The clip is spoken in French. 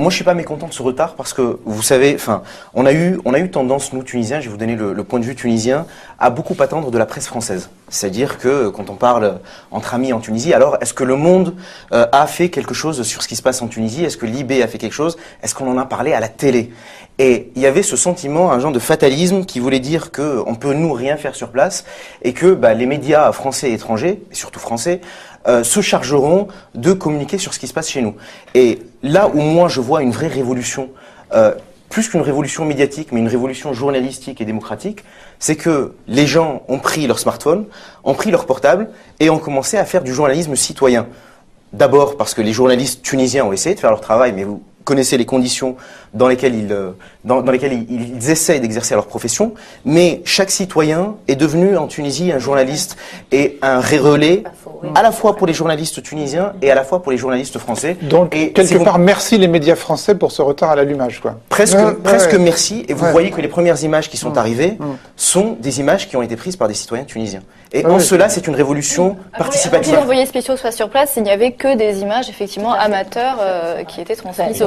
Moi, je suis pas mécontent de ce retard parce que, vous savez, enfin, on a eu tendance, nous, Tunisiens, je vais vous donner le point de vue tunisien, à beaucoup attendre de la presse française. C'est-à-dire que, quand on parle entre amis en Tunisie, alors, est-ce que Le Monde a fait quelque chose sur ce qui se passe en Tunisie? Est-ce que Libé a fait quelque chose? Est-ce qu'on en a parlé à la télé? Et il y avait ce sentiment, un genre de fatalisme qui voulait dire qu'on peut, nous, rien faire sur place et que les médias français et étrangers, et surtout français, se chargeront de communiquer sur ce qui se passe chez nous. Et là où moi je vois une vraie révolution, plus qu'une révolution médiatique, mais une révolution journalistique et démocratique, c'est que les gens ont pris leur smartphone, ont pris leur portable et ont commencé à faire du journalisme citoyen. D'abord parce que les journalistes tunisiens ont essayé de faire leur travail, mais vous connaissez les conditions dans lesquelles ils essayent d'exercer leur profession, mais chaque citoyen est devenu en Tunisie un journaliste et un relais à la fois pour les journalistes tunisiens et à la fois pour les journalistes français. Donc, et quelque part, merci les médias français pour ce retard à l'allumage, quoi. Presque merci, et vous voyez que les premières images qui sont arrivées sont des images qui ont été prises par des citoyens tunisiens. Et en cela, c'est une révolution participative. Avant que les envoyés spéciaux soient sur place, il n'y avait que des images, effectivement, amateurs qui étaient transmises.